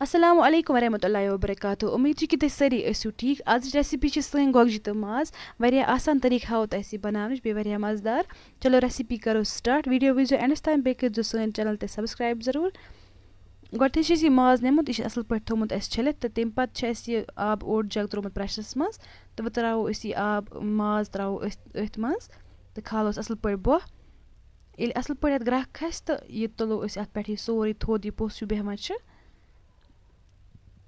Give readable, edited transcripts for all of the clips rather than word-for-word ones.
السلام علیکم ورحمۃ اللہ وبرکاتہ امید چھِ کہِ تُہۍ سٲری ٲسِو ٹھیٖک آزٕچ ریسِپی چھِ سٲنۍ گۄگجہِ تہٕ ماز واریاہ آسان طریٖقہٕ ہاوو تۄہہِ أسۍ یہِ بَناونٕچ بیٚیہِ واریاہ مَزٕدار چلو ریسِپی کَرو سٹاٹ ویٖڈیو وٕچھزیو اٮ۪نڈَس تام بیٚیہِ کٔرۍزیو سٲنۍ چَنَل تہِ سبسکرایب ضروٗر گۄڈٕنٮ۪تھٕے چھِ أسۍ یہِ ماز نِمُت یہِ چھِ اَصٕل پٲٹھۍ تھوٚمُت اَسہِ چھٔلِتھ تہٕ تمہِ پَتہٕ چھِ اَسہِ یہِ آب اوٚڑ جَگ ترٛوومُت پرٛٮ۪شرَس منٛز تہٕ وۄنۍ ترٛاوو أسۍ یہِ آب ماز ترٛاوو أتھۍ منٛز تہٕ کھالوس اَصٕل پٲٹھۍ بۄہ ییٚلہِ اَصٕل پٲٹھۍ اَتھ گرٛٮ۪کھ کھَسہِ تہٕ یہِ تُلو أسۍ اَتھ پٮ۪ٹھ یہِ سورُے تھوٚد یہِ پوٚژھ ہیوٗ بیٚہوان چھِ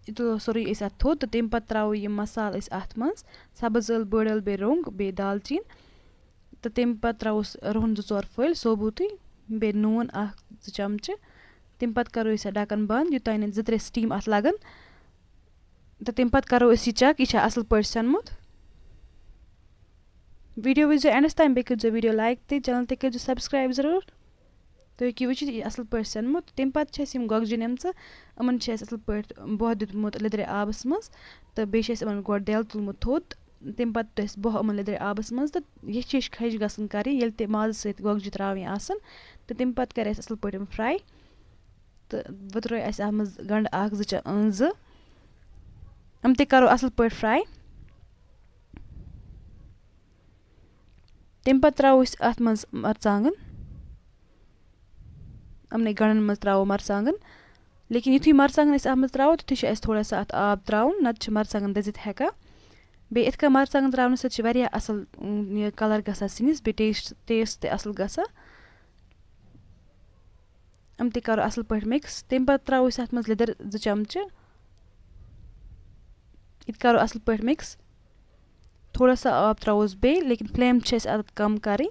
یہِ تُلو سورُے أسۍ اَتھ تھوٚد تہٕ تمہِ پَتہٕ ترٛاوو یہِ مصالہٕ أسۍ اَتھ منٛز سَبٕز ٲلہٕ بٔڑ ٲلہٕ بیٚیہِ رۄنٛگ بیٚیہِ دالچیٖن تہٕ تمہِ پَتہٕ ترٛاووس رۄہَن 2-4 پھٔلۍ سوبوٗتٕے بیٚیہِ نوٗن 1-2 چَمچہٕ تمہِ پَتہٕ کَرو أسۍ اَتھ ڈَکَن بنٛد یوٚتانۍ نہٕ 2-3 سِٹیٖم اَتھ لَگَن تہٕ تمہِ پَتہٕ کَرو أسۍ یہِ چَک یہِ چھا اَصٕل پٲٹھۍ سیوٚنمُت ویٖڈیو وٕچھزیو اٮ۪نڈَس تام بیٚیہِ کٔرۍزیو ویٖڈیو لایک تہِ چَنَل تہِ کٔرۍزیو سبسکرایب ضروٗر تُہۍ ہیٚکِو وٕچھِتھ یہِ اَصٕل پٲٹھۍ سیوٚنمُت تمہِ پَتہٕ چھِ اَسہِ یِم گۄگجہِ نِمژٕ یِمَن چھِ اَسہِ اَصٕل پٲٹھۍ بۄہ دیُتمُت لیٚدرِ آبَس منٛز تہٕ بیٚیہِ چھِ اَسہِ یِمَن گۄڈٕ دٮ۪ل تُلمُت تھوٚد تمہِ پَتہٕ دیُت اَسہِ بۄہ یِمَن لیٚدرِ آبَس منٛز تہٕ یہِ چھِ أسۍ کھَجہِ گژھان کَرٕنۍ ییٚلہِ تہِ مازَس سۭتۍ گۄگجہِ ترٛاوٕنۍ آسان تہٕ تمہِ پَتہٕ کَرِ اَسہِ اَصٕل پٲٹھۍ یِم فرٛاے تہٕ وۄنۍ ترٛٲے اَسہِ اَتھ منٛز گَنٛڈٕ 1-2 یِم تہِ کَرو اَصٕل پٲٹھۍ فرٛاے تمہِ پَتہٕ ترٛاوو أسۍ اَتھ منٛز مَرژانٛگَن یِمنٕے گَنٛڈَن منٛز ترٛاوو مَرژانٛگَن لیکِن یُتھُے مَرژانٛگَن أسۍ اَتھ منٛز ترٛاوو تیُتھُے چھُ اَسہِ تھوڑا سا اَتھ آب ترٛاوُن نَتہٕ چھِ مَرژانٛگَن دٔزِتھ ہٮ۪کان بیٚیہِ یِتھ کٔنۍ مَرژانٛگَن ترٛاونہٕ سۭتۍ چھِ واریاہ اَصٕل یہِ کَلَر گژھان سِنِس بیٚیہِ ٹیسٹ تہِ اَصٕل گژھان یِم تہِ کَرو اَصٕل پٲٹھۍ مِکٕس تمہِ پَتہٕ ترٛاوو أسۍ اَتھ منٛز لیٚدٕر 2 چَمچہٕ یہِ تہِ کَرو اَصٕل پٲٹھۍ مِکٕس تھوڑا سا آب ترٛاووس بیٚیہِ لیکِن فٕلیم چھِ اَسہِ اَتھ کَم کَرٕنۍ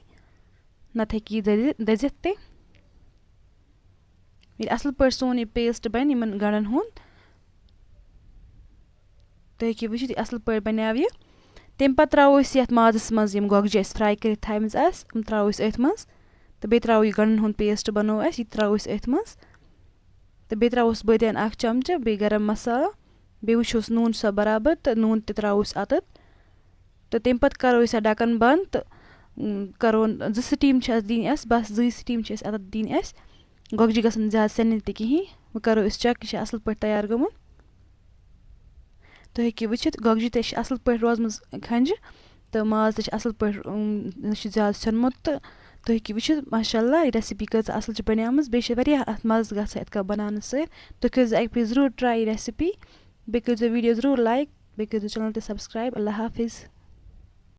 نَتہٕ ہیٚکہِ یہِ دٔزِتھ تہِ ییٚلہِ اَصٕل پٲٹھۍ سون یہِ پیسٹ بَنہِ یِمَن گَنٛڈَن ہُنٛد تُہۍ ہیٚکِو وٕچھِتھ یہِ اَصٕل پٲٹھۍ بَنیٛو یہِ تمہِ پَتہٕ ترٛاوو أسۍ یَتھ مازَس منٛز یِم گۄگجہِ اَسہِ فرٛاے کٔرِتھ تھایمَژٕ آسہِ یِم ترٛاوو أسۍ أتھۍ منٛز تہٕ بیٚیہِ ترٛاوو یہِ گَنٛڈَن ہُنٛد پیسٹ بَنوو اَسہِ یہِ تہِ ترٛاوو أسۍ أتھۍ منٛز تہٕ بیٚیہِ ترٛاووس بٲدیان 1 چَمچہٕ بیٚیہِ گرم مصالہٕ بیٚیہِ وٕچھوس نوٗن چھُسا بَرابَر تہٕ نوٗن تہِ ترٛاووس اَتَتھ تہٕ تمہِ پَتہٕ کَرو أسۍ اَتھ ڈَکَن بنٛد تہٕ کَرون 2 سِٹیٖم چھِ اَتھ دِنۍ اَسہِ بَس 2 سِٹیٖم چھِ اَسہِ اَتَتھ دِنۍ اَسہِ گۄگجہِ گژھن نہٕ زیادٕ سٮ۪نہِ تہِ کِہیٖنۍ وۄنۍ کَرو أسۍ چَک یہِ چھا اَصٕل پٲٹھۍ تیار گوٚمُت تُہۍ ہیٚکِو وٕچھِتھ گۄگجہِ تہِ چھِ اَصٕل پٲٹھۍ روزمٕژ کھَنٛجہِ تہٕ ماز تہِ چھِ اَصٕل پٲٹھۍ نہ چھِ زیادٕ سیوٚنمُت تہٕ تُہۍ ہیٚکِو وٕچھِتھ ماشاء اللہ یہِ ریسِپی کۭژاہ اَصٕل چھِ بَنیمٕژ بیٚیہِ چھِ واریاہ اَتھ مَزٕ گژھان یِتھ کٔنۍ بَناونہٕ سۭتۍ تُہۍ کٔرۍزیو اَکہِ پھِرِ ضروٗر ٹرٛاے یہِ ریسِپی بیٚیہِ کٔرۍزیو ویٖڈیو ضروٗر لایک بیٚیہِ کٔرۍزیو چَنَل تہِ سبسکرایب اللہ حافِظ